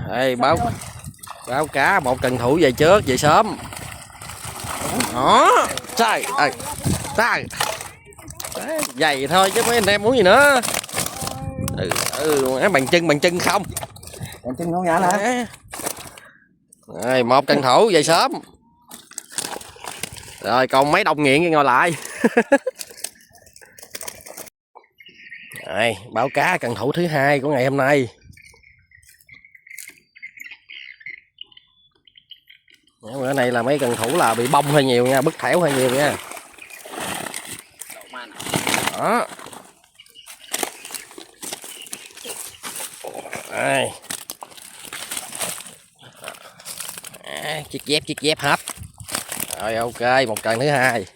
Đây, báo cá một cần thủ về trước về sớm đó. Trời ơi, trời vậy thôi chứ mấy anh em muốn gì nữa. Bằng chân không, Bằng chân không nhả hả? Rồi, một cần thủ về sớm rồi còn mấy đồng nghiện ngồi lại. Đây, báo cá cần thủ thứ hai của ngày hôm nay. Bữa này là mấy cần thủ là bị bông hơi nhiều nha, bứt thẻo hơi nhiều nha. Đó. Đây. Chiếc dép hết. Rồi ok, một cần thứ hai.